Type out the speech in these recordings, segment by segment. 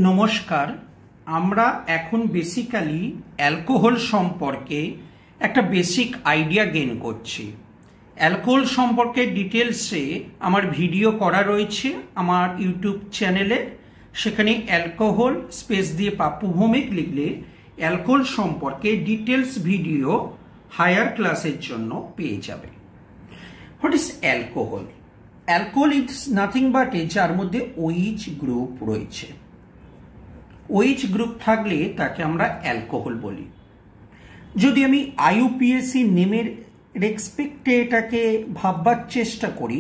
নমস্কার। আমরা এখন বেসিক্যালি অ্যালকোহল সম্পর্কে একটা বেসিক আইডিয়া গেইন করছি। অ্যালকোহল সম্পর্কে ডিটেলসে আমার ভিডিও করা রয়েছে আমার ইউটিউব চ্যানেলে। সেখানে অ্যালকোহল স্পেস দিয়ে পাপ্পু ভৌমিক লিখলে অ্যালকোহল সম্পর্কে ডিটেলস ভিডিও হায়ার ক্লাসের জন্য পেয়ে যাবে। What is alcohol? Alcohol is nothing but যার মধ্যে OH গ্রুপ রয়েছে। OH গ্রুপ থাকলে তাকে আমরা অ্যালকোহল বলি। যদি আমি IUPAC নেমের রেসপেক্টে এটাকে ভাববার চেষ্টা করি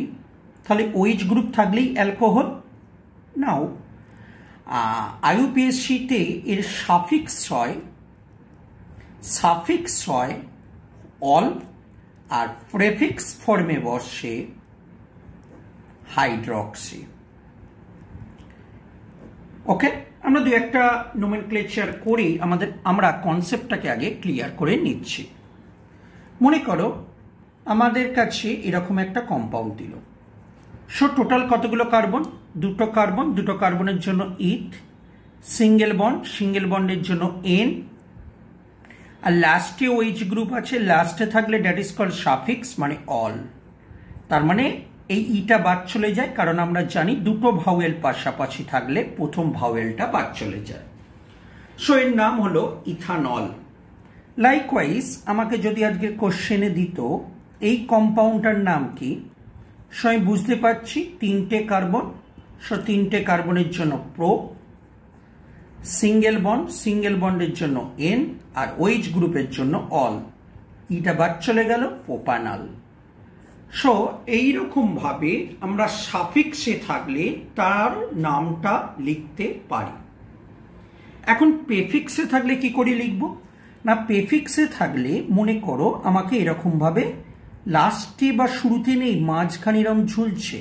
তাহলে OH গ্রুপ থাকলেই অ্যালকোহল। নাও IUPAC-তে এর সাফিক্স হয় অল আর প্রেফিক্স ফর্মে বসে হাইড্রক্সি। ওকে, আমরা দু একটা নোমেনক্লেচার করে আমরা কনসেপ্টটাকে আগে ক্লিয়ার করে নিচ্ছি। মনে করো আমাদের কাছে এরকম একটা কম্পাউন্ড দিল। সো টোটাল কতগুলো কার্বন? দুটো কার্বনের জন্য ইথ, সিঙ্গেল বন্ডের জন্য N, আর লাস্টে OH গ্রুপ আছে। লাস্টে থাকলে দ্যাট ইজ কল্ড সাফিক্স মানে অল। তার মানে এই ইটা বাদ চলে যায়, কারণ আমরা জানি দুটো ভাওয়েল পাশাপাশি থাকলে প্রথম ভাওয়েলটা বাদ চলে যায়। সো এর নাম হলো ইথানল। লাইকওয়াইজ আমাকে যদি আজকের কোশ্চেনে দিত এই কম্পাউন্ডটার নাম কি, সো আমি বুঝতে পারছি তিনটে কার্বন। সো তিনটে কার্বনের জন্য প্রো, সিঙ্গেল বন্ডের জন্য N, আর OH গ্রুপের জন্য অল। ইটা বাদ চলে গেল, প্রোপানল। সো এইরকম ভাবে আমরা সাফিক্সে থাকলে তার নামটা লিখতে পারি। এখন প্রেফিক্সে থাকলে কি করে লিখব না, প্রেফিক্সে থাকলে মনে করো আমাকে এরকম ভাবে লাস্টে বা শুরুতে নেই, মাঝখানে এরকম ঝুলছে,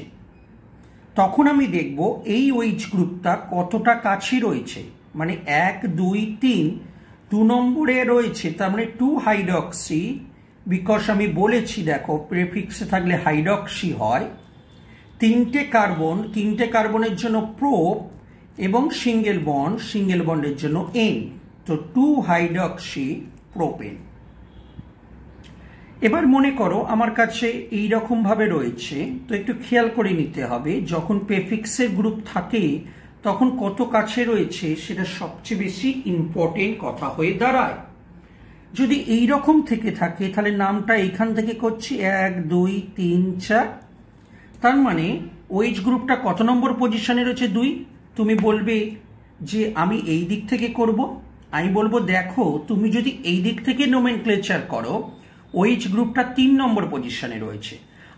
তখন আমি দেখব এই OH গ্রুপটা কতটা কাছে রয়েছে, মানে 1 2 3 2 নম্বরে রয়েছে, তার মানে 2 হাইড্রক্সি। বিকজ আমি বলেছি দেখো প্রেফিক্সে থাকলে হাইড্রক্সি হয়। তিনটে কার্বনের জন্য প্রো এবং সিঙ্গেল বন্ডের জন্য N, তো 2 হাইড্রক্সি প্রোপেন। এবার মনে করো আমার কাছে এই রকম ভাবে রয়েছে, তো একটু খেয়াল করে নিতে হবে যখন প্রেফিক্সের গ্রুপ থাকে তখন কত কাছে রয়েছে সেটা সবচেয়ে বেশি ইম্পর্টেন্ট কথা হয়ে দাঁড়ায়। যদি এই রকম থেকে থাকে তাহলে নামটা এইখান থেকে করছি 1 2 3 4, তার মানে OH গ্রুপটা কত নম্বর পজিশনে রয়েছে? 2। তুমি বলবে যে আমি এই দিক থেকে করব, আমি বলবো দেখো তুমি যদি এই দিক থেকে নোমেনক্লেচার করো OH গ্রুপটা 3 নম্বর পজিশনে রয়েছে,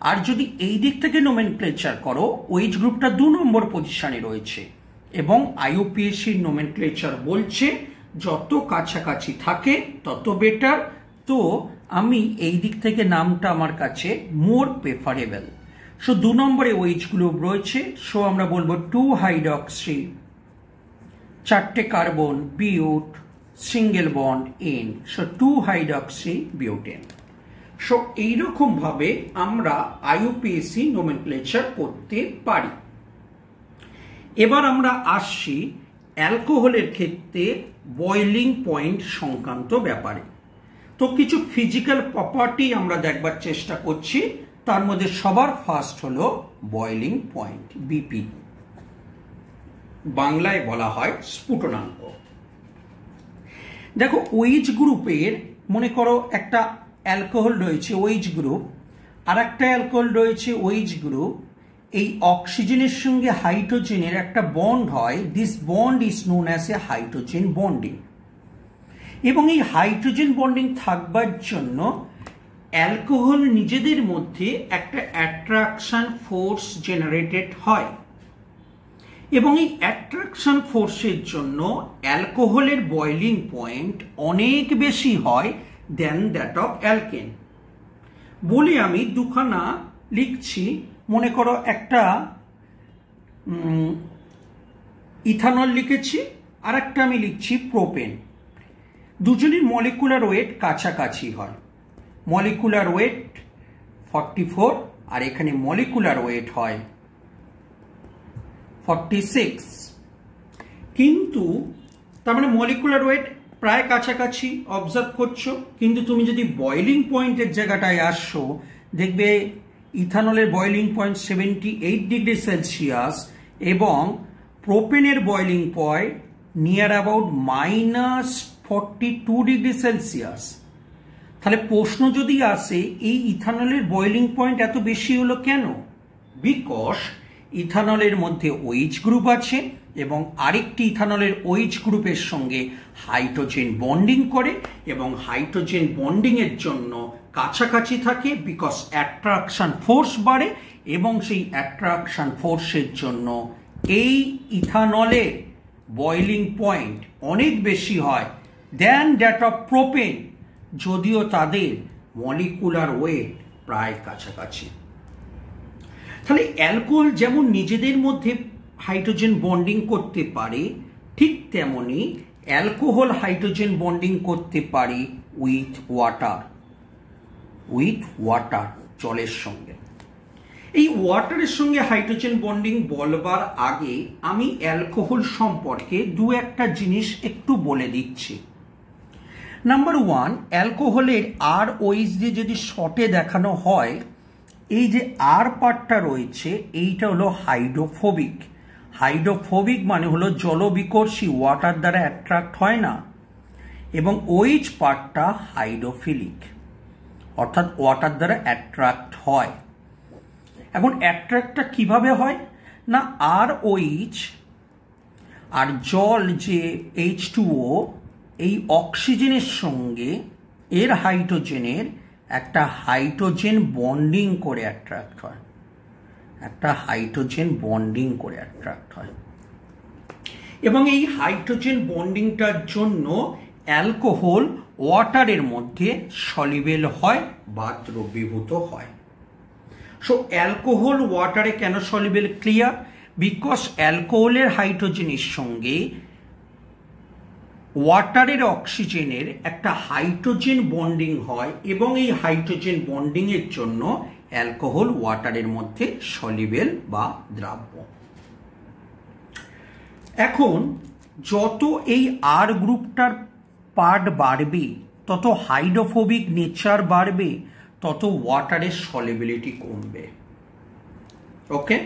আর যদি এই দিক থেকে নোমেনক্লেচার করো OH গ্রুপটা 2 নম্বর পজিশনে রয়েছে। এবং IUPAC নোমেনক্লেচার বলছে যত কাছাকাছি থাকে তত বেটার। তো আমি এই দিক থেকে নামটা আমার কাছে মোর প্রেফারেবল। সো 2 নম্বরে OH গ্রুপ রয়েছে, সো আমরা বলবো 2 হাইড্রক্সি, 4টে কার্বন, বিউট, single bond N, so 2 hydroxy butane. So এইরকম ভাবে আমরা IUPAC নোমেনক্লেচার করতে পারি। এবার আমরা আসছি অ্যালকোহলের ক্ষেত্রে বয়লিং পয়েন্ট সংক্রান্ত ব্যাপারে। তো কিছু ফিজিক্যাল প্রপার্টি আমরা দেখবার চেষ্টা করছি, তার মধ্যে সবার ফার্স্ট হলো বয়লিং পয়েন্ট, BP, বাংলায় বলা হয় স্ফুটনাঙ্ক। দেখো OH গ্রুপের মনে করো একটা অ্যালকোহল রয়েছে OH গ্রুপ, আর একটা অ্যালকোহল রয়েছে OH গ্রুপ। এই অক্সিজেনের সঙ্গে হাইড্রোজেনের একটা বন্ড হয়, this bond is known as a hydrogen bonding. এবং এই হাইড্রোজেন বন্ডিং থাকবার জন্য অ্যালকোহল নিজেদের মধ্যে একটা অ্যাট্রাকশন ফোর্স জেনারেটেড হয়, এবং এই অ্যাট্রাকশন ফোর্সের জন্য অ্যালকোহলের বয়লিং পয়েন্ট অনেক বেশি হয় দেন দ্যাট অফ অ্যালকেন। বলে আমি দুখানা লিখছি, মনে করো একটা ইথানল লিখেছি, আর একটা আমি লিখছি প্রোপেন। দুজনের মলিকুলার ওয়েট কাছাকাছি হয়, মলিকুলার ওয়েট 44 আর এখানে মলিকুলার ওয়েট হয় 46। কিন্তু তার মানে মলিকুলার ওয়েট প্রায় কাছাকাছি অবজার্ভ করছো, কিন্তু তুমি যদি বয়লিং পয়েন্টের জায়গাটায় আসছো দেখবে ইথানলের বয়লিং পয়েন্ট 78 ডিগ্রি সেলসিয়াস এবং প্রোপেনের boiling point near about -42 degree Celsius. তাহলে প্রশ্ন যদি আসে এই ইথানলের বয়লিং পয়েন্ট এত বেশি হলো কেন? বিকজ ইথানলের মধ্যে OH গ্রুপ আছে এবং আরেকটি ইথানলের OH গ্রুপের সঙ্গে হাইড্রোজেন বন্ডিং করে এবং হাইড্রোজেন বন্ডিং এর জন্য কাছাকাছি থাকে, বিকজ অ্যাট্রাকশন ফোর্স বাড়ে এবং সেই অ্যাট্রাকশন ফোর্সের জন্য এই ইথানলের বয়লিং পয়েন্ট অনেক বেশি হয় দেন দ্যাট অফ প্রোপেন, যদিও তাদের মলিকুলার ওয়েট প্রায় কাছাকাছি। তাহলে অ্যালকোহল যেমন নিজেদের মধ্যে হাইড্রোজেন বন্ডিং করতে পারে, ঠিক তেমনি অ্যালকোহল হাইড্রোজেন বন্ডিং করতে পারে উইথ ওয়াটার, জলের সঙ্গে। এই ওয়াটারের সঙ্গে হাইড্রোজেন বন্ডিং বলবার আগে আমি অ্যালকোহল সম্পর্কে দু একটা জিনিস একটু বলে দিচ্ছি। নাম্বার 1, অ্যালকোহলের OH দিয়ে যদি শর্টে দেখানো হয়, এই যে আর পার্টটা রয়েছে এইটা হলো হাইড্রোফোবিক মানে হলো জলবিকর্ষী, ওয়াটার দ্বারা অ্যাট্রাক্ট হয় না, এবং OH পার্টটা হাইড্রোফিলিক অর্থাৎ ওয়াটার দ্বারা অ্যাট্রাক্ট হয়। এখন অ্যাট্রাক্টটা কিভাবে হয় না, OH আর জল যে H2O এই অক্সিজেনের সঙ্গে এর হাইড্রোজেনের একটা হাইড্রোজেন বন্ডিং করে অ্যাট্রাক্ট হয়, এবং এই হাইড্রোজেন বন্ডিংটার জন্য অ্যালকোহল ওয়াটারের মধ্যে সলিবেল হয় বা দ্রবীভূত হয়। সো অ্যালকোহল ওয়াটারে কেন সলিবেল? ক্লিয়ার, বিকজ অ্যালকোহলের হাইড্রোজেনের সঙ্গে ওয়াটারের অক্সিজেনের একটা হাইড্রোজেন বন্ডিং হয় এবং এই হাইড্রোজেন বন্ডিং এর জন্য অ্যালকোহল ওয়াটারের মধ্যে সলিবেল বা দ্রাব্য। এখন যত এই আর গ্রুপটার পার্ট বাড়বে তত হাইড্রোফোবিক নেচার বাড়বে, তত ওয়াটারের সলিবিলিটি কমবে। ওকে,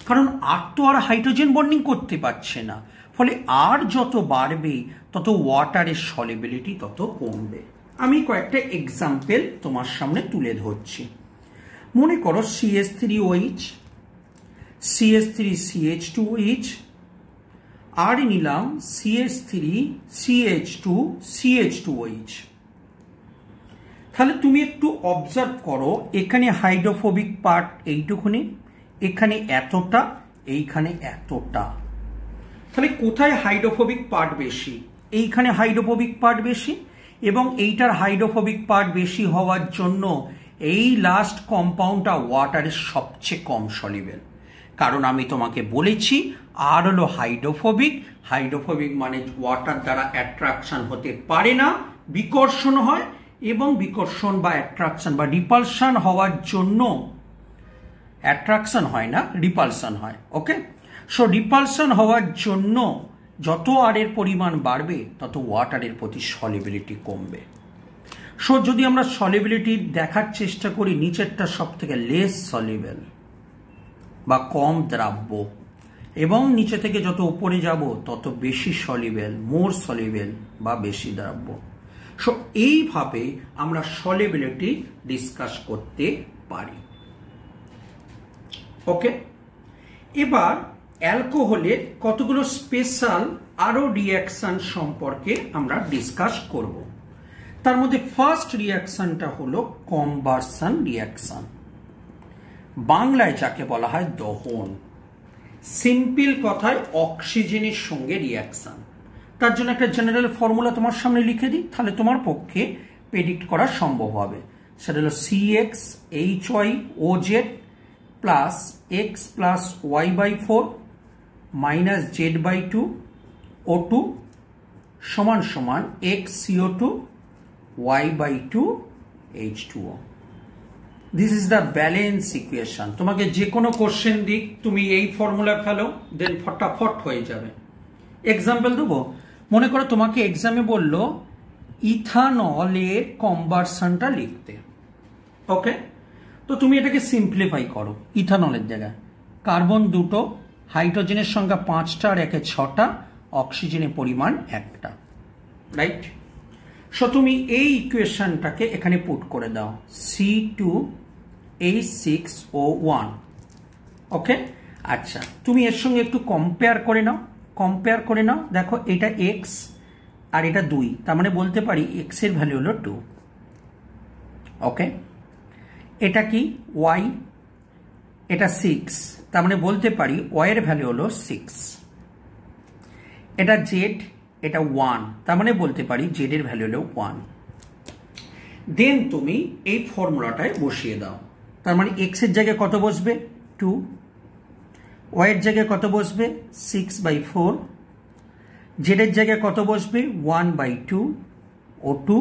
কারণ আর তো আর হাইড্রোজেন বন্ডিং করতে পারছে না, ফলে আর যত বাড়বে তত ওয়াটারের সলিবিলিটি তত কমবে। আমি কয়েকটা এক্সাম্পল তোমার সামনে তুলে ধরছি। মনে করো CH3OH, CH3CH2OH, আর নিলাম CH3CH2CH2OH। তাহলে তুমি একটু অবজার্ভ করো, এখানে হাইড্রোফোবিক পার্ট এইটুকুনি, এখানে এতটা, এইখানে এতটা। তাহলে কোথায় হাইড্রোফোবিক পার্ট বেশি? এইখানে হাইড্রোফোবিক পার্ট বেশি, এবং এইটার হাইড্রোফোবিক পার্ট বেশি হওয়ার জন্য এই লাস্ট কম্পাউন্ডটা ওয়াটারের সবচেয়ে কম সলিবেল। কারণ আমি তোমাকে বলেছি আর হলো হাইড্রোফোবিক মানে ওয়াটার দ্বারা অ্যাট্রাকশন হতে পারে না, বিকর্ষণ হয়, এবং বিকর্ষণ বা অ্যাট্রাকশন বা রিপালশন হওয়ার জন্য, অ্যাট্রাকশন হয় না, রিপালশন হয়। ওকে, সো রিপালশন হওয়ার জন্য যত আর এর পরিমাণ বাড়বে তত ওয়াটারের প্রতি সলিবিলিটি কমবে। সো যদি আমরা সলিবিলিটি দেখার চেষ্টা করি, নিচেরটা সব থেকে লেস সলিবেল বা কম দ্রাব্য, এবং নিচে থেকে যত উপরে যাব তত বেশি সলিবেল, মোর সলিবেল বা বেশি দ্রাব্য। সো এইভাবে আমরা সলিবিলিটি ডিসকাস করতে পারি। ওকে, এবার অ্যালকোহলের কতগুলো স্পেশাল আরো রিঅ্যাকশন সম্পর্কে আমরা ডিসকাস করব। তার মধ্যে ফার্স্ট রিঅ্যাকশনটা হলো কনভার্সন রিঅ্যাকশন, বাংলায় যাকে বলা হয় দহন। সিম্পল কথায় অক্সিজেনের সঙ্গে রিঅ্যাকশন। তার জন্য একটা জেনারেল ফর্মুলা তোমার সামনে লিখে দিই, তাহলে তোমার পক্ষে প্রেডিক্ট করা সম্ভব হবে। সেটা হলো CXHYOZ plus X plus Y/4 minus Z/2 O2 সমান সমান XCO2 Y/2 H2O। This is the balance equation. তোমাকে যে কোনো কোশ্চেন দিক তুমি এই ফর্মুলা ফেলো, দেন ফটাফট হয়ে যাবে। এক্সাম্পল দেবো। মনে করো তোমাকে এক্সামে বললো ইথানলের কনভার্সনটা লিখতে। ওকে, তো তুমি এটাকে সিম্পলিফাই করো। ইথানলের জায়গায় কার্বন 2টো, হাইড্রোজেনের সংখ্যা 5টা আর একে 6টা, অক্সিজেনের পরিমাণ 1টা, রাইট? সো তুমি এই ইকুয়েশনটাকে এখানে পুট করে দাও, C2H6O1। ওকে, আচ্ছা তুমি এর সঙ্গে একটু কম্পেয়ার করে নাও। দেখো এটা এক্স আর এটা 2, তার মানে বলতে পারি এক্স এর ভ্যালু হলো 2। ওকে, এটা কি ওয়াই, এটা 6, তার মানে বলতে পারি ওয়াই এর ভ্যালু হলো 6। এটা জেড, এটা 1, তার মানে বলতে পারি জেড এর ভ্যালু হলো 1। দেন তুমি এই ফর্মুলাটায় বসিয়ে দাও। তার মানে এক্স এর জায়গায় কত বসবে 2, ওয়াই এর জায়গায় কত বসবে 6/4, জেড এর জায়গায় কত বসবে 1/2 ও 2,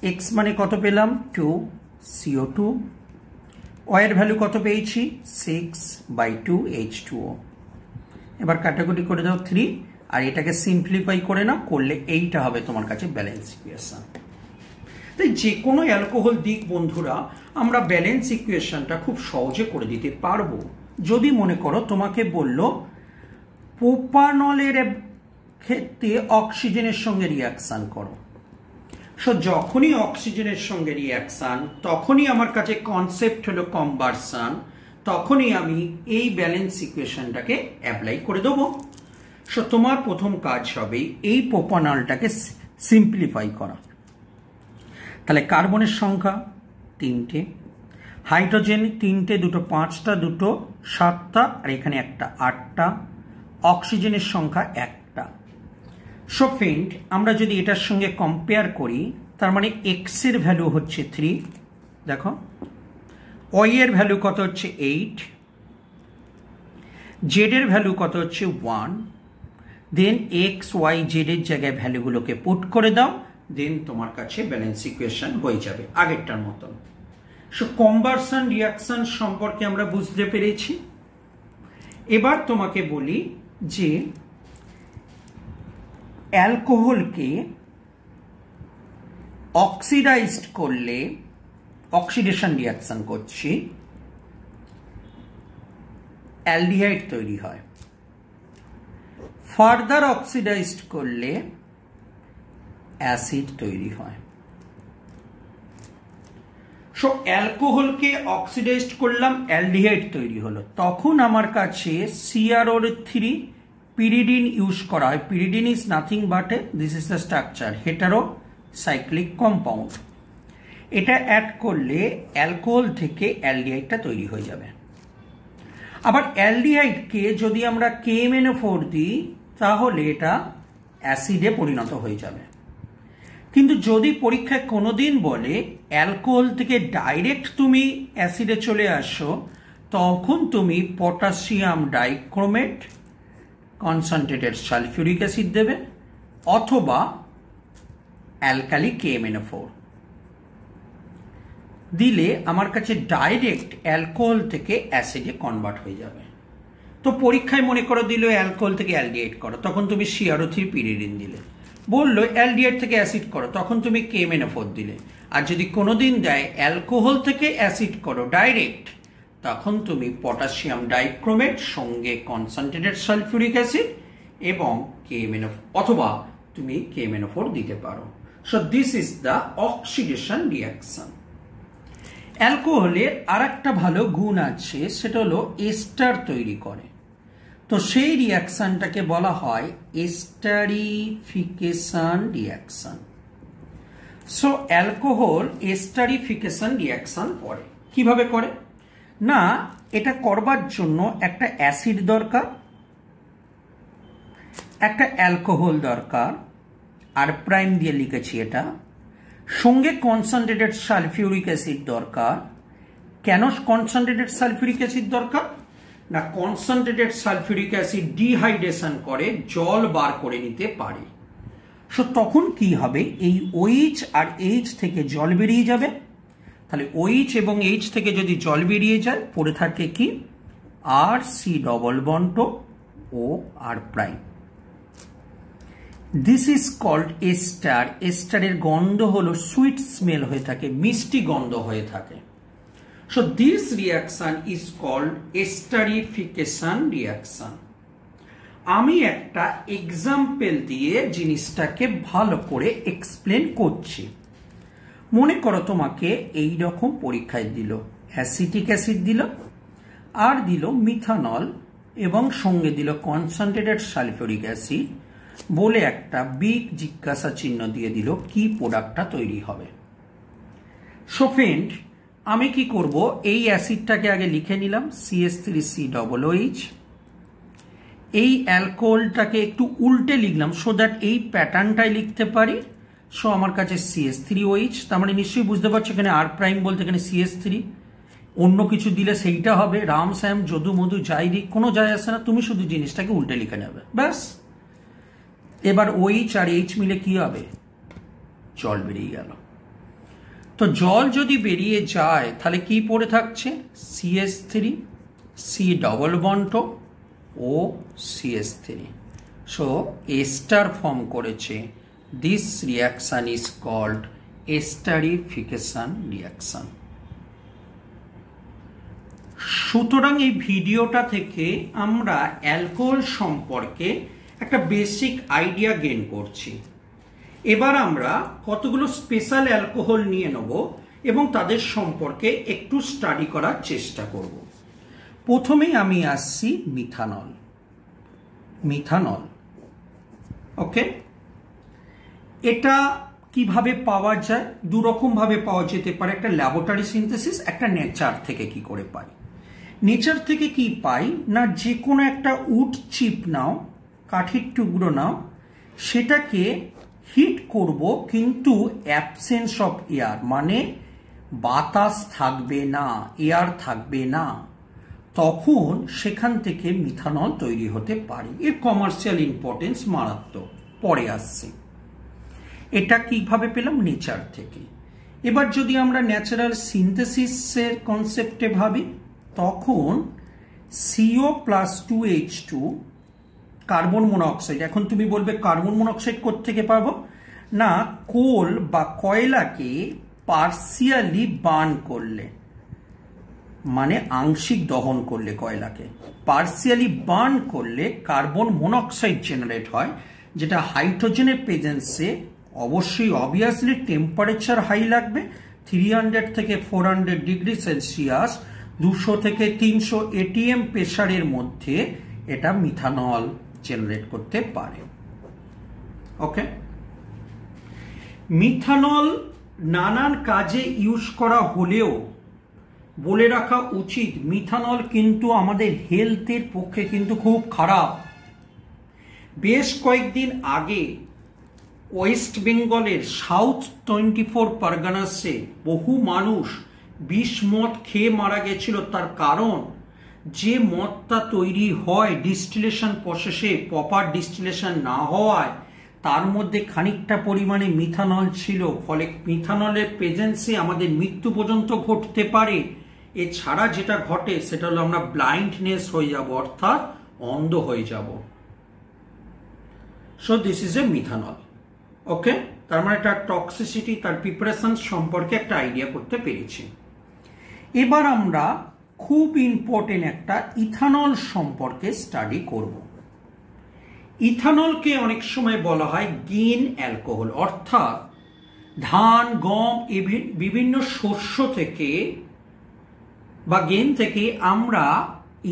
এক্স মানে কত পেলাম 2 CO2, ওয়াই এর ভ্যালু কত পেয়েছি 6/2 H2O। এবার কাটাকুটি করে দাও 3, আর এটাকে সিম্পলিফাই করে নাও, করলে এইটা হবে তোমার কাছে ব্যালেন্স ইকুয়েশন। তাই যে কোনো অ্যালকোহল দিক বন্ধুরা আমরা ব্যালেন্স ইকুয়েশনটা খুব সহজে করে দিতে পারবো। যদি মনে করো তোমাকে বললো প্রোপানলের ক্ষেত্রে অক্সিজেনের সঙ্গে রিয়াকশন করো, সো যখনই অক্সিজেনের সঙ্গে রিয়াকশন তখনই আমার কাছে কনসেপ্ট হলো কনভার্সন, তখনই আমি এই ব্যালেন্স ইকুয়েশনটাকে অ্যাপ্লাই করে দেবো। সো তোমার প্রথম কাজ হবে এই প্রোপানলটাকে সিম্পলিফাই করা। তাহলে কার্বনের সংখ্যা 3টে, হাইড্রোজেন 3টে, 2টো 5টা, 2টো 7টা, আর এখানে একটা 8টা, অক্সিজেনের সংখ্যা 1টা। সো ফ্রেন্ড আমরা যদি এটার সঙ্গে কম্পেয়ার করি, তার মানে এক্স এর ভ্যালু হচ্ছে 3, দেখো ওয়াই এর ভ্যালু কত হচ্ছে 8, জেড এর ভ্যালু কত হচ্ছে 1। দেন এক্স ওয়াই জেড এর জায়গায় ভ্যালুগুলোকে পুট করে দাও, দেন তোমার কাছে ব্যালেন্স ইকুয়েশন হয়ে যাবে আগেরটার মতন। সো কনভার্সন রিয়াকশন সম্পর্কে আমরা বুঝতে পেরেছি। এবার তোমাকে বলি যে অ্যালকোহলকে অক্সিডাইজড করলে, অক্সিডেশন রিয়াকশন করছি, অ্যালডিহাইড তৈরি হয়। ফার্দার অক্সিডাইজড করলে অ্যাসিড তৈরি হয়। সো অ্যালকোহলকে অক্সিডাইজড করলাম, অ্যালডিহাইড তৈরি হলো, তখন আমার কাছে CrO3 pyridine ইউজ করা হয়। pyridine is nothing but this is the structure, hetero cyclic compound. এটা অ্যাড করলে অ্যালকোহল থেকে অ্যালডিহাইডটা তৈরি হয়ে যাবে। আবার অ্যালডিহাইডকে যদি আমরা KMnO4 দিই তাহলে এটা অ্যাসিডে পরিণত হয়ে যাবে। কিন্তু যদি পরীক্ষায় কোনোদিন বলে অ্যালকোহল থেকে ডাইরেক্ট তুমি অ্যাসিডে চলে আসো, তখন তুমি potassium dichromate concentrated sulphuric acid দেবে, অথবা অ্যালকালি KMnO4 দিলে আমার কাছে ডাইরেক্ট অ্যালকোহল থেকে অ্যাসিডে কনভার্ট হয়ে যাবে। তো পরীক্ষায় মনে করো দিল অ্যালকোহল থেকে অ্যালডিহাইড করো, তখন তুমি CrO3 pyridine দিলে। বললো অ্যালডিহাইড থেকে অ্যাসিড করো, তখন তুমি KMnO4 দিলে। আর যদি কোনোদিন দেয় অ্যালকোহল থেকে অ্যাসিড করো ডাইরেক্ট, তখন তুমি পটাশিয়াম ডাইক্রোমেট সঙ্গে কনসেন্ট্রেটেড সালফিউরিক অ্যাসিড এবং KMnO4, অথবা তুমি KMnO4 দিতে পারো। So this is the oxidation reaction. অ্যালকোহলের আর একটা ভালো গুণ আছে, সেটা হলো এস্টার তৈরি করে। তো সেই রিয়াকশনটাকে বলা হয় esterification reaction. So alcohol esterification reaction করে। কিভাবে করে না, এটা করবার জন্য একটা অ্যাসিড দরকার, একটা অ্যালকোহল দরকার, আর প্রাইম দিয়ে লিখেছি এটা, সঙ্গে কনসেন্ট্রেটেড সালফিউরিক অ্যাসিড দরকার। কেন কনসেন্ট্রেটেড সালফিউরিক অ্যাসিড দরকার না, কনসেন্ট্রেটেড সালফিউরিক অ্যাসিড ডিহাইড্রেশন করে জল বার করে নিতে পারে। সো তখন কি হবে, এই OH আর H থেকে জল বেরিয়ে যাবে। তাহলে OH এবং H থেকে যদি জল বেরিয়ে যায়, পড়ে থাকে কি RC double bond O R prime. This is called ester. এস্টারের গন্ধ হলো সুইট স্মেল হয়ে থাকে, মিষ্টি গন্ধ হয়ে থাকে। So this reaction is called esterification reaction. আমি একটা এক্সাম্পল দিয়ে জিনিসটাকে ভালো করে এক্সপ্লেন করছি। মনে করো তোমাকে এই রকম পরীক্ষায় দিল, অ্যাসিটিক অ্যাসিড দিল আর দিল মিথানল এবং সঙ্গে দিল কনসেন্ট্রেটেড সালফিউরিক অ্যাসিড, বলে একটা বিগ জিজ্ঞাসা চিহ্ন দিয়ে দিল কি প্রোডাক্টটা তৈরি হবে। সো ফ্রেন্ড, আমি কি করব, এই অ্যাসিডটাকে আগে লিখে নিলাম CH3COOH। এই অ্যালকোহলটাকে একটু উল্টে লিখলাম সো দ্যাট এই প্যাটার্নটাই লিখতে পারি। সো আমার কাছে CH3OH, তার মানে নিশ্চয়ই বুঝতে পারছো এখানে আর প্রাইম বলতে এখানে CH3, অন্য কিছু দিলে সেইটা হবে, রাম শ্যাম যদু মধু যাই দিক কোনো যায় আসে না, তুমি শুধু জিনিসটাকে উল্টে লিখে নেবে ব্যাস। এবার OH আর H মিলে কি হবে, জল বেরিয়ে গেল। তো জল যদি বেরিয়ে যায় তাহলে কি পড়ে থাকছে, CH3, C double bond O CH3। So ester form করেছে। This reaction is called esterification reaction. সুতরাং এই ভিডিওটা থেকে আমরা অ্যালকোহল সম্পর্কে একটা বেসিক আইডিয়া গেইন করছি। এবার আমরা কতগুলো স্পেশাল অ্যালকোহল নিয়ে নেব এবং তাদের সম্পর্কে একটু স্টাডি করার চেষ্টা করব। প্রথমেই আমি আসছি মিথানল। মিথানল ওকে, এটা কিভাবে পাওয়া যায়, দু রকম ভাবে পাওয়া যেতে পারে, একটা ল্যাবরেটরি সিনথেসিস, একটা নেচার থেকে কি করে পাই। নেচার থেকে কি পাই না, যে কোনো একটা উড চিপ নাও, কাঠের টুকরো নাও, সেটাকে হিট করব কিন্তু অ্যাবসেন্স অফ এয়ার, মানে বাতাস থাকবে না, এয়ার থাকবে না, তখন সেখান থেকে মিথানল তৈরি হতে পারে। এর কমার্শিয়াল ইম্পর্টেন্স মারাত্মক, পরে আসছে। এটা কিভাবে পেলাম, নেচার থেকে। এবার যদি আমরা ন্যাচারাল সিনথেসিসের কনসেপ্টে ভাবি, তখন CO+2H2 কার্বন মনোক্সাইড। এখন তুমি বলবে কার্বন মনোক্সাইড কোত্থেকে পাবো, না কোল বা কয়লাকে পার্সিয়ালি বার্ন করলে, মানে আংশিক দহন করলে, কয়লাকে পার্সিয়ালি বার্ন করলে কার্বন মনোক্সাইড জেনারেট হয়, যেটা হাইড্রোজেনের প্রেজেন্সে অবশ্যই অবভিয়াসলি টেম্পারেচার হাই লাগবে, 300 থেকে 400 ডিগ্রি সেলসিয়াস, 200 থেকে 300 ATM প্রেসারের মধ্যে এটা মিথানল জেনারেট করতে পারে। ওকে, মিথানল নানান কাজে ইউজ করা হলেও বলে রাখা উচিত, মিথানল কিন্তু আমাদের হেলথের পক্ষে কিন্তু খুব খারাপ। বেশ কয়েকদিন আগে ওয়েস্ট বেঙ্গলের সাউথ 24 পরগনাসে বহু মানুষ বিষ মদ খেয়ে মারা গেছিল। তার কারণ, যে মদটা তৈরি হয় ডিস্টিলেশন প্রসেসে প্রপার ডিস্টিলেশন না হওয়ায় তার মধ্যে খানিকটা পরিমাণে মিথানল ছিল, ফলে মিথানলের প্রেজেন্সে আমাদের মৃত্যু পর্যন্ত ঘটতে পারে। এছাড়া যেটা ঘটে সেটা হলো আমরা ব্লাইন্ডনেস হয়ে যাব, অর্থাৎ অন্ধ হয়ে যাব। So this is a methanol. Okay, তার মানে তার টক্সিসিটি, তার প্রিপারেশন সম্পর্কে একটা আইডিয়া করতে পেরেছি। এবার আমরা খুব ইম্পর্টেন্ট একটা ইথানল সম্পর্কে স্টাডি করব। ইথানলকে অনেক সময় বলা হয় গ্রিন অ্যালকোহল, অর্থাৎ ধান, গম, বিভিন্ন শস্য থেকে বা গেন থেকে আমরা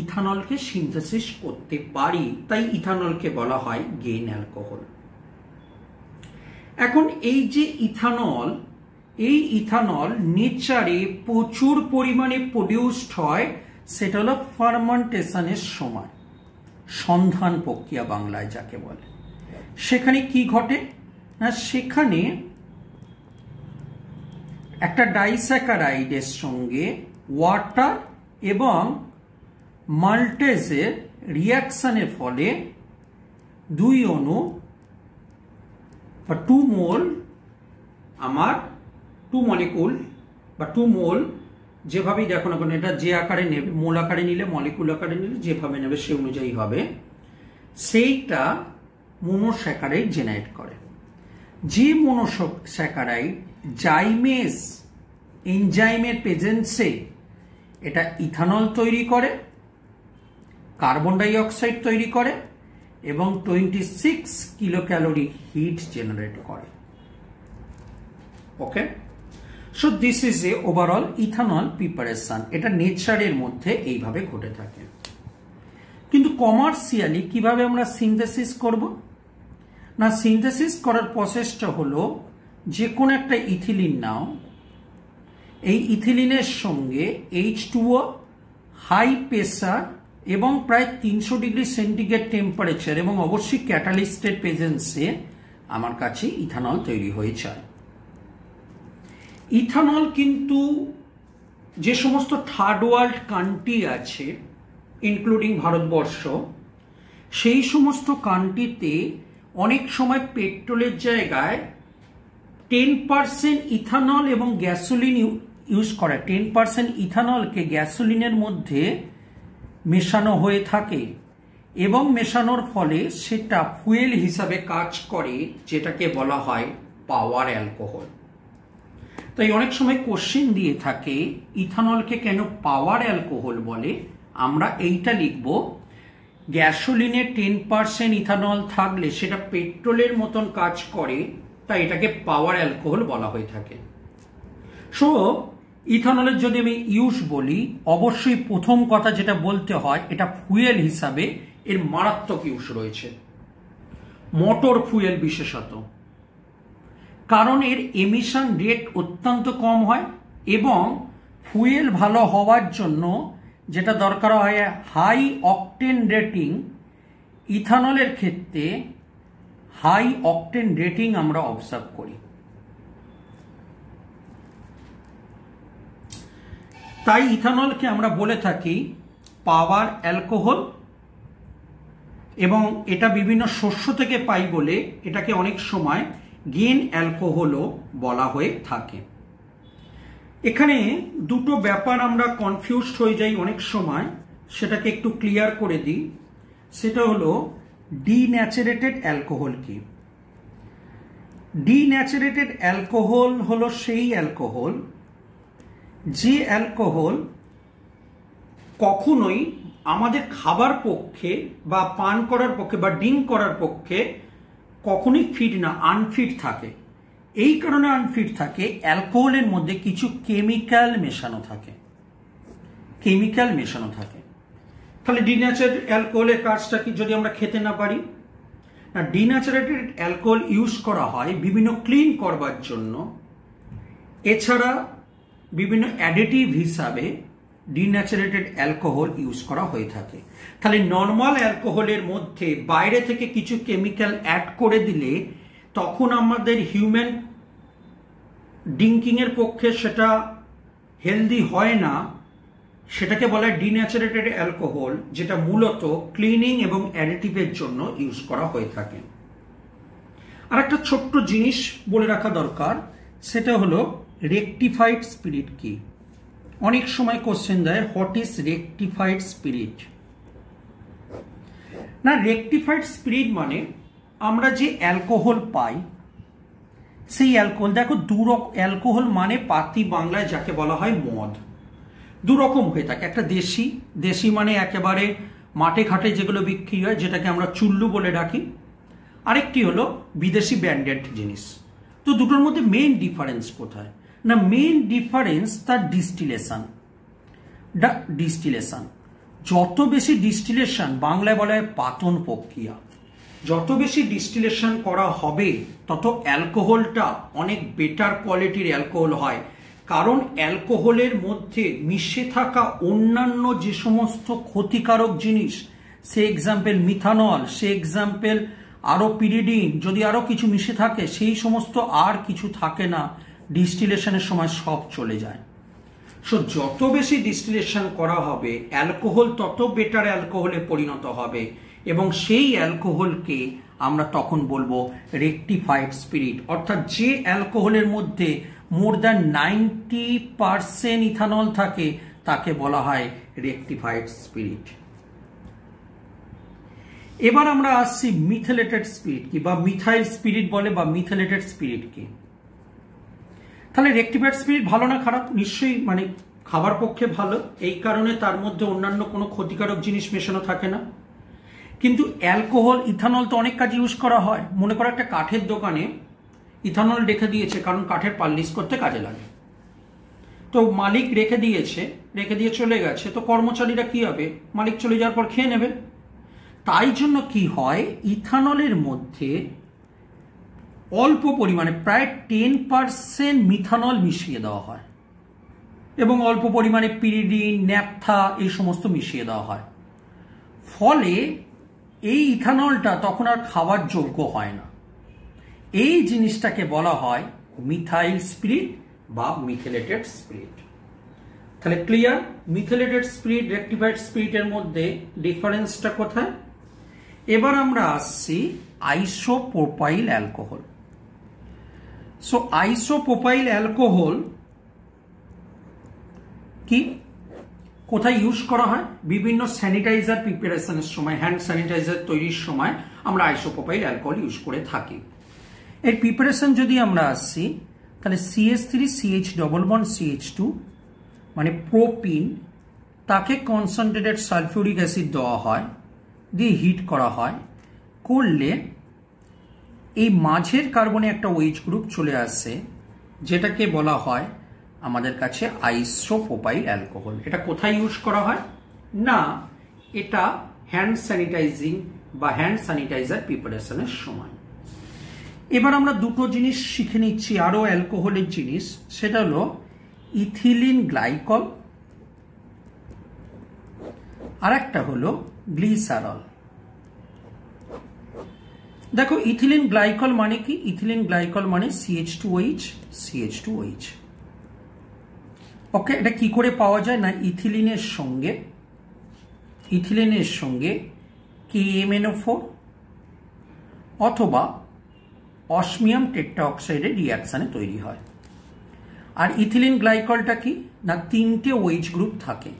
ইথানলকে সিনথেসিস করতে পারি, তাই ইথানলকে বলা হয় গ্রিন অ্যালকোহল। এখন এই যে ইথানল, এই ইথানল নেচারে প্রচুর পরিমাণে প্রডিউসড হয়, সেটা হলো ফার্মেন্টেশনের সময়, সন্ধান প্রক্রিয়া বাংলায় যাকে বলে। সেখানে কি ঘটে না, সেখানে একটা ডাইস্যাকারাইডের সঙ্গে ওয়াটার এবং মাল্টেজের রিয়াকশনের ফলে দুই অণু বা 2 মোল, আমার 2 মলিকুল বা 2 মোল, যেভাবেই দেখো না কেন, এটা যে আকারে নেবে, মোল আকারে নিলে, মলিকুল আকারে নিলে, যেভাবে নেবে সে অনুযায়ী হবে। সেইটা মনোস্যাকারাইড জেনারেট করে। যে মনোস্যাকারাইড জাইমেস এনজাইমের প্রেজেন্সে এটা ইথানল তৈরি করে, কার্বন ডাই অক্সাইড তৈরি করে এবং 26 কিলো ক্যালোরি হিট জেনারেট করে। Okay, so this is a overall ethanol preparation. এটা নেচারের মধ্যে এইভাবে ঘটে থাকে। কিন্তু কমার্শিয়ালি কিভাবে আমরা সিনথেসিস করব? না, সিনথেসিস করার প্রসেসটা হলো যে কোনো একটা ইথিলিন নাও, এই ইথিলিনের সঙ্গে H2O হাই প্রেসার এবং প্রায় 300 ডিগ্রি সেন্টিগ্রেড টেম্পারেচার এবং অবশ্যই ক্যাটালিস্টের প্রেজেন্সে আমার কাছে ইথানল তৈরি হয়ে যায়। ইথানল কিন্তু যে সমস্ত থার্ড ওয়ার্ল্ড কান্ট্রি আছে ইনক্লুডিং ভারতবর্ষ, সেই সমস্ত কান্ট্রিতে অনেক সময় পেট্রোলের জায়গায় 10% ইথানল এবং গ্যাসোলিন ইউজ করে। 10% ইথানলকে গ্যাসোলিনের মধ্যে মেশানো হয়ে থাকে এবং মেশানোর ফলে সেটা ফুয়েল হিসাবে কাজ করে, যেটাকে বলা হয় পাওয়ার অ্যালকোহল। তাই অনেক সময় কোশ্চেন দিয়ে থাকে ইথানলকে কেন পাওয়ার অ্যালকোহল বলে। আমরা এইটা লিখব, গ্যাসোলিনে 10% ইথানল থাকলে সেটা পেট্রোলের মতন কাজ করে, তাই এটাকে পাওয়ার অ্যালকোহল বলা হয়ে থাকে। সো ইথানলের যদি আমি ইউজ বলি, অবশ্যই প্রথম কথা যেটা বলতে হয়, এটা ফুয়েল হিসাবে এর মারাত্মক ইউজ রয়েছে, মোটর ফুয়েল বিশেষত, কারণ এর এমিশন রেট অত্যন্ত কম হয় এবং ফুয়েল ভালো হওয়ার জন্য যেটা দরকার হয় হাই অকটেন রেটিং। ইথানলের ক্ষেত্রে হাই অকটেন রেটিং আমরা অবজার্ভ করি। তাই ইথানলকে আমরা বলে থাকি পাওয়ার অ্যালকোহল এবং এটা বিভিন্ন শস্য থেকে পাই বলে এটাকে অনেক সময় গেন অ্যালকোহলও বলা হয়ে থাকে। এখানে দুটো ব্যাপার আমরা কনফিউজড হয়ে যাই অনেক সময়, সেটাকে একটু ক্লিয়ার করে দিই। সেটা হলো ডিন্যাচারেটেড অ্যালকোহল কি? ডিন্যাচারেটেড অ্যালকোহল হলো সেই অ্যালকোহল যে অ্যালকোহল কখনোই আমাদের খাবার পক্ষে বা পান করার পক্ষে বা ড্রিঙ্ক করার পক্ষে কখনোই ফিট না, আনফিট থাকে। এই কারণে আনফিট থাকে, অ্যালকোহলের মধ্যে কিছু কেমিক্যাল মেশানো থাকে, কেমিক্যাল মেশানো থাকে। তাহলে ডিন্যাচারেটেড অ্যালকোহলের কাজটা কি যদি আমরা খেতে না পারি? না, ডিন্যাচারেটেড অ্যালকোহল ইউজ করা হয় বিভিন্ন ক্লিন করবার জন্য, এছাড়া বিভিন্ন অ্যাডিটিভ হিসাবে ডিন্যাচারেটেড অ্যালকোহল ইউজ করা হয়ে থাকে। তাহলে নর্মাল অ্যালকোহলের মধ্যে বাইরে থেকে কিছু কেমিক্যাল অ্যাড করে দিলে তখন আমাদের হিউম্যান ড্রিঙ্কিং এর পক্ষে সেটা হেলদি হয় না, সেটাকে বলা হয় ডিন্যাচারেটেড অ্যালকোহল, যেটা মূলত ক্লিনিং এবং অ্যাডিটিভের জন্য ইউজ করা হয়ে থাকে। আর একটা ছোট্ট জিনিস বলে রাখা দরকার, সেটা হলো রেকটিফাইড স্পিরিট কি? অনেক সময় কোশ্চেন দেয় হোয়াট ইজ রেকটিফাইড স্পিরিট। না, রেকটিফাইড স্পিরিট মানে আমরা যে অ্যালকোহল পাই সেই অ্যালকোহল, দেখো অ্যালকোহল মানে পাতি বাংলায় যাকে বলা হয় মদ, দুরকম হয়ে থাকে। একটা দেশি মানে একেবারে মাঠে ঘাটে যেগুলো বিক্রি হয়, যেটাকে আমরা চুল্লু বলে ডাকি। আরেকটি হলো বিদেশি ব্র্যান্ডেড জিনিস। তো দুটোর মধ্যে মেইন ডিফারেন্স কোথায়? না, মেইন ডিফারেন্স তার ডিস্টিলেশন। যত বেশি ডিস্টিলেশন, বাংলায় বলা হয় পাতন প্রক্রিয়া, যত বেশি ডিস্টিলেশন করা হবে তত অ্যালকোহলটা অনেক বেটার কোয়ালিটির অ্যালকোহল হয়। কারণ অ্যালকোহলের মধ্যে মিশে থাকা অন্যান্য যে সমস্ত ক্ষতিকারক জিনিস, সে এক্সাম্পল মিথানল, সে এক্সাম্পল আরো পিরিডিন, যদি আরো কিছু মিশে থাকে, সেই সমস্ত আর কিছু থাকে না, ডিস্টিলেশনের সময় সব চলে যায়। সো যত বেশি ডিস্টিলেশন করা হবে অ্যালকোহল তত বেটার অ্যালকোহলে পরিণত হবে এবং সেই অ্যালকোহলকে আমরা তখন বলবো রেকটিফাইড স্পিরিট। অর্থাৎ যে অ্যালকোহলের মধ্যে মোর দ্যান 90% ইথানল থাকে তাকে বলা হয় রেকটিফাইড স্পিরিট। এবার আমরা আসছি মিথেলেটেড স্পিরিট কি বা মিথাইল স্পিরিট বলে বা মিথেলেটেড স্পিরিট কি। তাহলে রেকটিফাইড স্পিরিট ভালো না খারাপ? নিশ্চয়ই, মানে খাবার পক্ষে ভালো, এই কারণে তার মধ্যে অন্যান্য কোনো ক্ষতিকারক জিনিস মেশানো থাকে না। কিন্তু অ্যালকোহল, ইথানল তো অনেক কাজে ইউজ করা হয়। মনে করো একটা কাঠের দোকানে ইথানল রেখে দিয়েছে, কারণ কাঠের পালিশ করতে কাজে লাগে। তো মালিক রেখে দিয়ে চলে গেছে, তো কর্মচারীরা কি হবে? মালিক চলে যাওয়ার পর খেয়ে নেবে। তাই জন্য কি হয়, ইথানলের মধ্যে অল্প পরিমাণে প্রায় 10% মিথানল মিশিয়ে দেওয়া হয় এবং অল্প পরিমাণে পিরিডিন, ন্যাপথা এই সমস্ত মিশিয়ে দেওয়া হয়। ফলে এই ইথানলটা তখন আর খাওয়ার যোগ্য হয় না। এই জিনিসটাকে বলা হয় মিথাইল স্পিরিট বা মিথেলেটেড স্পিরিট। তাহলে ক্লিয়ার? মিথেলেটেড স্পিরিট, রেকটিফাইড স্পিরিটের মধ্যে ডিফারেন্সটা কোথায়? এবার আমরা আসছি isopropyl alcohol. So isopropyl alcohol কি, কোথায় ইউজ করা হয়? বিভিন্ন স্যানিটাইজার প্রিপারেশনের সময়, হ্যান্ড স্যানিটাইজার তৈরির সময় আমরা আইসোপ্রোপাইল অ্যালকোহল ইউজ করে থাকি। এর প্রিপারেশন যদি আমরা আসছি, তাহলে CH3CH ডবল বন্ড CH2 মানে প্রোপিন, তাকে কনসেন্ট্রেটেড সালফিউরিক অ্যাসিড দেওয়া হয়, দিয়ে হিট করা হয়। করলে এই মাঝের কার্বনে একটা ওয়েজ গ্রুপ চলে আসছে, যেটাকে বলা হয় আমাদের কাছে আইসোপ্রোপাইল অ্যালকোহল। এটা কোথায় ইউজ করা হয়? না, এটা হ্যান্ড স্যানিটাইজিং বা হ্যান্ড স্যানিটাইজার প্রিপারেশনের সময়। এবার আমরা দুটো জিনিস শিখে নিচ্ছি, আরো অ্যালকোহলের জিনিস। সেটা হলো ইথিলিন গ্লাইকল, আর একটা হলো গ্লিসারল। দেখো ইথিলিন গ্লাইকল মানে কি? ইথিলিন গ্লাইকল মানে CH2OH CH2OH। ওকে, এটা কি করে পাওয়া যায়? না, ইথিলিনের সঙ্গে KMNO4 অথবা অসমিয়াম টেট্রাঅক্সাইডের রিয়াকশনে তৈরি হয়। আর ইথিলিন গ্লাইকলটা কি না, 3টে ওয়েজ গ্রুপ থাকে,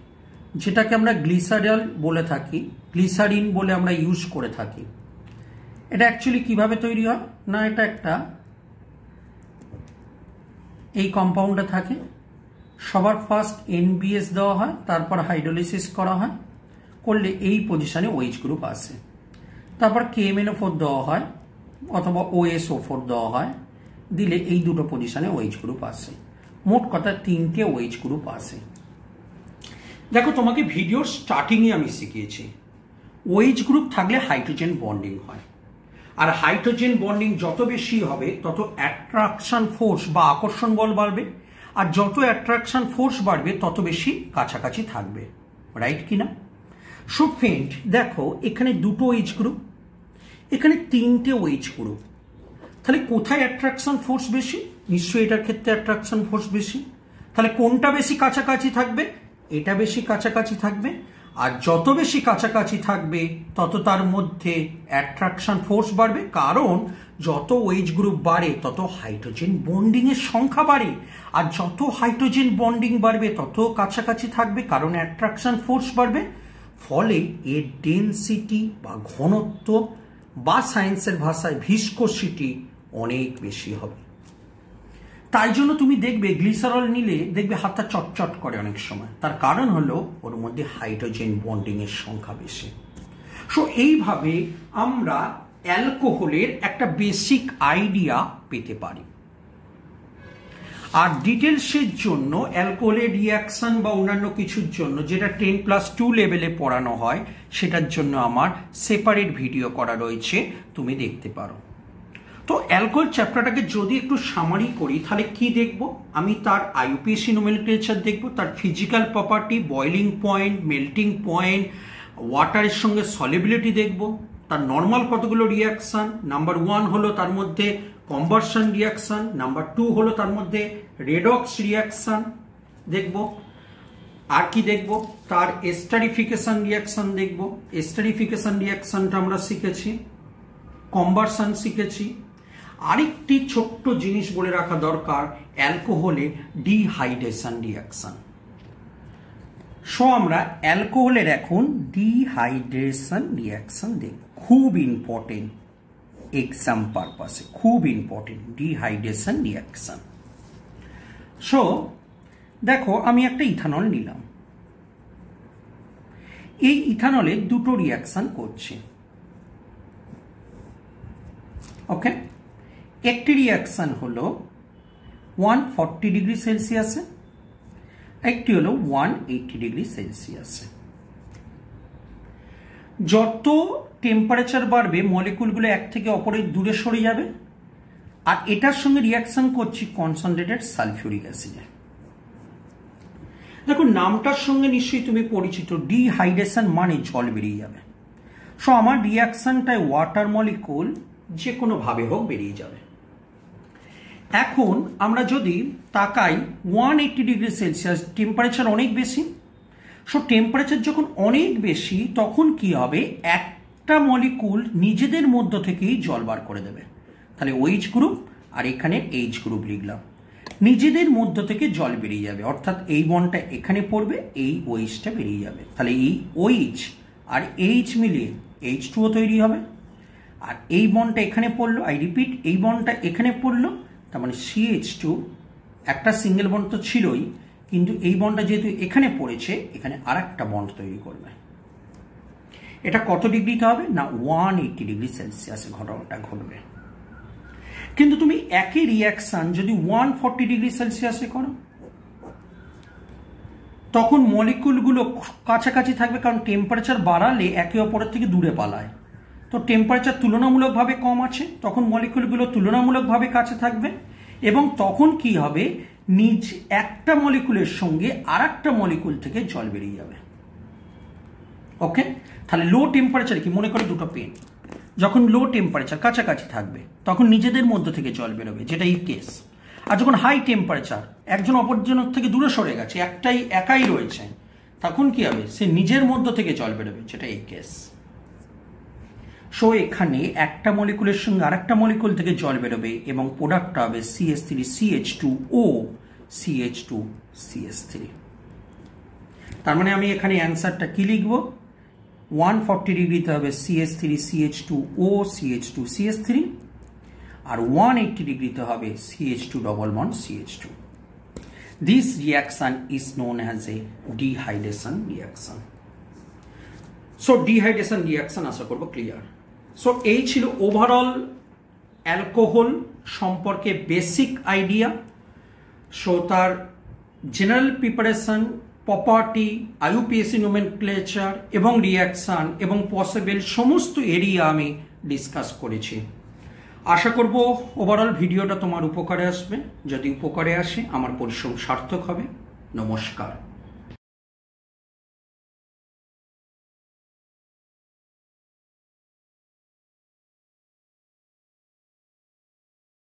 যেটাকে আমরা গ্লিসারল বলে থাকি, গ্লিসারিন বলে আমরা ইউজ করে থাকি। এটা অ্যাকচুয়ালি কিভাবে তৈরি হয় না, এটা একটা এই কম্পাউন্ডে থাকে, সবার ফার্স্ট NBS দেওয়া হয়, তারপর হাইড্রোলিসিস করা হয়, করলে এই পজিশনে ওয়েজ গ্রুপ আসে। তারপর KMNO4 দেওয়া হয় অথবা OSO4 দেওয়া হয়, দিলে এই দুটো পজিশনে ওয়েজ গ্রুপ আসে। মোট কথা 3টে ওয়েজ গ্রুপ আসে। দেখো তোমাকে ভিডিওর স্টার্টিংয়ে আমি শিখিয়েছি, ওয়েজ গ্রুপ থাকলে হাইড্রোজেন বন্ডিং হয়, আর হাইড্রোজেন বন্ডিং যত বেশি হবে তত অ্যাট্রাকশন ফোর্স বা আকর্ষণ বল বাড়বে, আর যত অ্যাট্রাকশন ফোর্স বাড়বে তত বেশি কাছাকাছি থাকবে। রাইট কিনা? সো ফ্রেন্ড, দেখো এখানে দুটো ওয়েজ গ্রুপ, এখানে 3টে ওয়েজ গ্রুপ। তাহলে কোথায় অ্যাট্রাকশন ফোর্স বেশি? নিশ্চয়ই এটার ক্ষেত্রে অ্যাট্রাকশন ফোর্স বেশি। তাহলে কোনটা বেশি কাছাকাছি থাকবে? এটা বেশি কাছাকাছি থাকবে। আর যত বেশি কাছাকাছি থাকবে তত তার মধ্যে অ্যাট্রাকশন ফোর্স বাড়বে, কারণ যত ওয়েজ গ্রুপ বাড়ে তত হাইড্রোজেন বন্ডিং এর সংখ্যা বাড়ে, আর যত হাইড্রোজেন বন্ডিং বাড়বে তত কাছাকাছি থাকবে, কারণ অ্যাট্রাকশন ফোর্স বাড়বে। ফলে এর ডেনসিটি বা ঘনত্ব বা সায়েন্সের ভাষায় ভিসকোসিটি অনেক বেশি হবে। তাই জন্য তুমি দেখবে গ্লিসারল নিলে দেখবে হাতটা চটচট করে অনেক সময়, তার কারণ হলো ওর মধ্যে হাইড্রোজেন বন্ডিং এর সংখ্যা বেশি। সো এইভাবে আমরা অ্যালকোহলের একটা বেসিক আইডিয়া পেতে পারি। আর ডিটেলসের জন্য অ্যালকোহলের রিয়াকশন বা অন্যান্য কিছুর জন্য যেটা 10+2 লেভেলে পড়ানো হয়, সেটার জন্য আমার সেপারেট ভিডিও করা রয়েছে, তুমি দেখতে পারো। তো অ্যালকোহল চ্যাপ্টারটাকে যদি একটু সামারি করি, তাহলে কি দেখব? আমি তার IUPAC নোমেনক্লেচার দেখব, তার physical property, boiling point, melting point, ওয়াটারের সঙ্গে সলিবিলিটি দেখব, তার নর্মাল কতগুলো রিয়াকশন। নাম্বার 1 হলো তার মধ্যে কনভার্সন রিয়াকশন, নাম্বার 2 হলো তার মধ্যে রেডক্স রিয়াকশন দেখব। আর কি দেখব? তার এস্টারিফিকেশন রিয়াকশন দেখব। এস্টারিফিকেশন রিয়াকশনটা আমরা শিখেছি, কনভার্সন শিখেছি। আরেকটি ছোট্ট জিনিস বলে রাখা দরকার, অ্যালকোহলে ডিহাইড্রেশন রিয়াকশন। সো আমরা অ্যালকোহলের এখন ডিহাইড্রেশন রিয়াকশন দেখব, খুব ইম্পর্টেন্ট এক্সাম পারপাসে, খুব ইম্পর্টেন্ট ডিহাইড্রেশন রিয়াকশন। সো দেখো আমি একটা ইথানল নিলাম, এই ইথানলে দুটো রিয়াকশন করছে। ওকে, একটি রিয়াকশন হলো 140 ডিগ্রি সেলসিয়াসে, একটি হলো 180 ডিগ্রি সেলসিয়াসে। যত টেম্পারেচার বাড়বে মলিকুলগুলো এক থেকে অপরের দূরে সরে যাবে, আর এটার সঙ্গে রিয়াকশন করছি কনসেন্ট্রেটেড সালফিউরিক অ্যাসিডে। দেখো নামটার সঙ্গে নিশ্চয়ই তুমি পরিচিত, ডিহাইড্রেশন মানে জল বেরিয়ে যাবে। সো আমার রিয়াকশনটায় ওয়াটার মলিকুল যে কোনো ভাবে হোক বেরিয়ে যাবে। এখন আমরা যদি তাকাই 180 ডিগ্রি সেলসিয়াস, টেম্পারেচার অনেক বেশি। সো টেম্পারেচার যখন অনেক বেশি তখন কি হবে, একটা মলিকুল নিজেদের মধ্য থেকেই জল বার করে দেবে। তাহলে OH গ্রুপ আর এখানে H গ্রুপ লিখলাম, নিজেদের মধ্য থেকে জল বেরিয়ে যাবে, অর্থাৎ এই বন্ডটা এখানে পড়বে, এই OHটা বেরিয়ে যাবে। তাহলে এই OH আর H মিলিয়ে H2O তৈরি হবে, আর এই বন্ডটা এখানে পড়লো, আই রিপিট এই বন্ডটা এখানে পড়লো, তার মানে CH2, একটা সিঙ্গেল বন্ড তো ছিলই, কিন্তু এই বন্ডটা যেহেতু এখানে পড়েছে এখানে আর একটা বন্ড তৈরি করবে। এটা কত ডিগ্রিতে হবে না 180 ডিগ্রি সেলসিয়াসে ঘটনাটা ঘটবে। কিন্তু তুমি একই রিয়াকশন যদি 140 ডিগ্রি সেলসিয়াসে করো তখন মলিকুলগুলো কাছাকাছি থাকবে, কারণ টেম্পারেচার বাড়ালে একে অপরের থেকে দূরে পালায়। তো টেম্পারেচার তুলনামূলকভাবে কম আছে, তখন মলিকুলগুলো তুলনামূলকভাবে কাছে থাকবে, এবং তখন কি হবে, নিজ একটা মলিকুলের সঙ্গে আর একটা মলিকুল থেকে জল বেরিয়ে যাবে। ওকে, তাহলে লো টেম্পারেচার কি মনে করে দুটো পেন, যখন লো টেম্পারেচার কাছাকাছি থাকবে তখন নিজেদের মধ্য থেকে জল বেরোবে, যেটা এই কেস। আর যখন হাই টেম্পারেচার একজন অপরজনের থেকে দূরে সরে গেছে, একাই রয়েছে, তখন কি হবে, সে নিজের মধ্য থেকে জল বেরোবে, যেটা এই কেস। সো এখানে একটা মলিকুলের সঙ্গে আর একটা মলিকুল থেকে জল বেরোবে এবং প্রোডাক্টটা হবে CH3CH2O CH2CH3। তার মানে আমি এখানে অ্যান্সারটা কি লিখবো, 140 ডিগ্রিতে হবে CH3CH2O CH2CH3, আর 180 ডিগ্রিতে হবে CH2 double bond CH2। This reaction is known as a dehydration reaction. So dehydration reaction আশা করব ক্লিয়ার। সো এই ছিল ওভারঅল অ্যালকোহল সম্পর্কে বেসিক আইডিয়া। সো তার general preparation, property, IUPAC nomenclature এবং রিয়াকশান এবং পসিবল সমস্ত এরিয়া আমি ডিসকাস করেছি। আশা করব ওভারঅল ভিডিওটা তোমার উপকারে আসবে। যদি উপকারে আসে আমার পরিশ্রম সার্থক হবে। নমস্কার।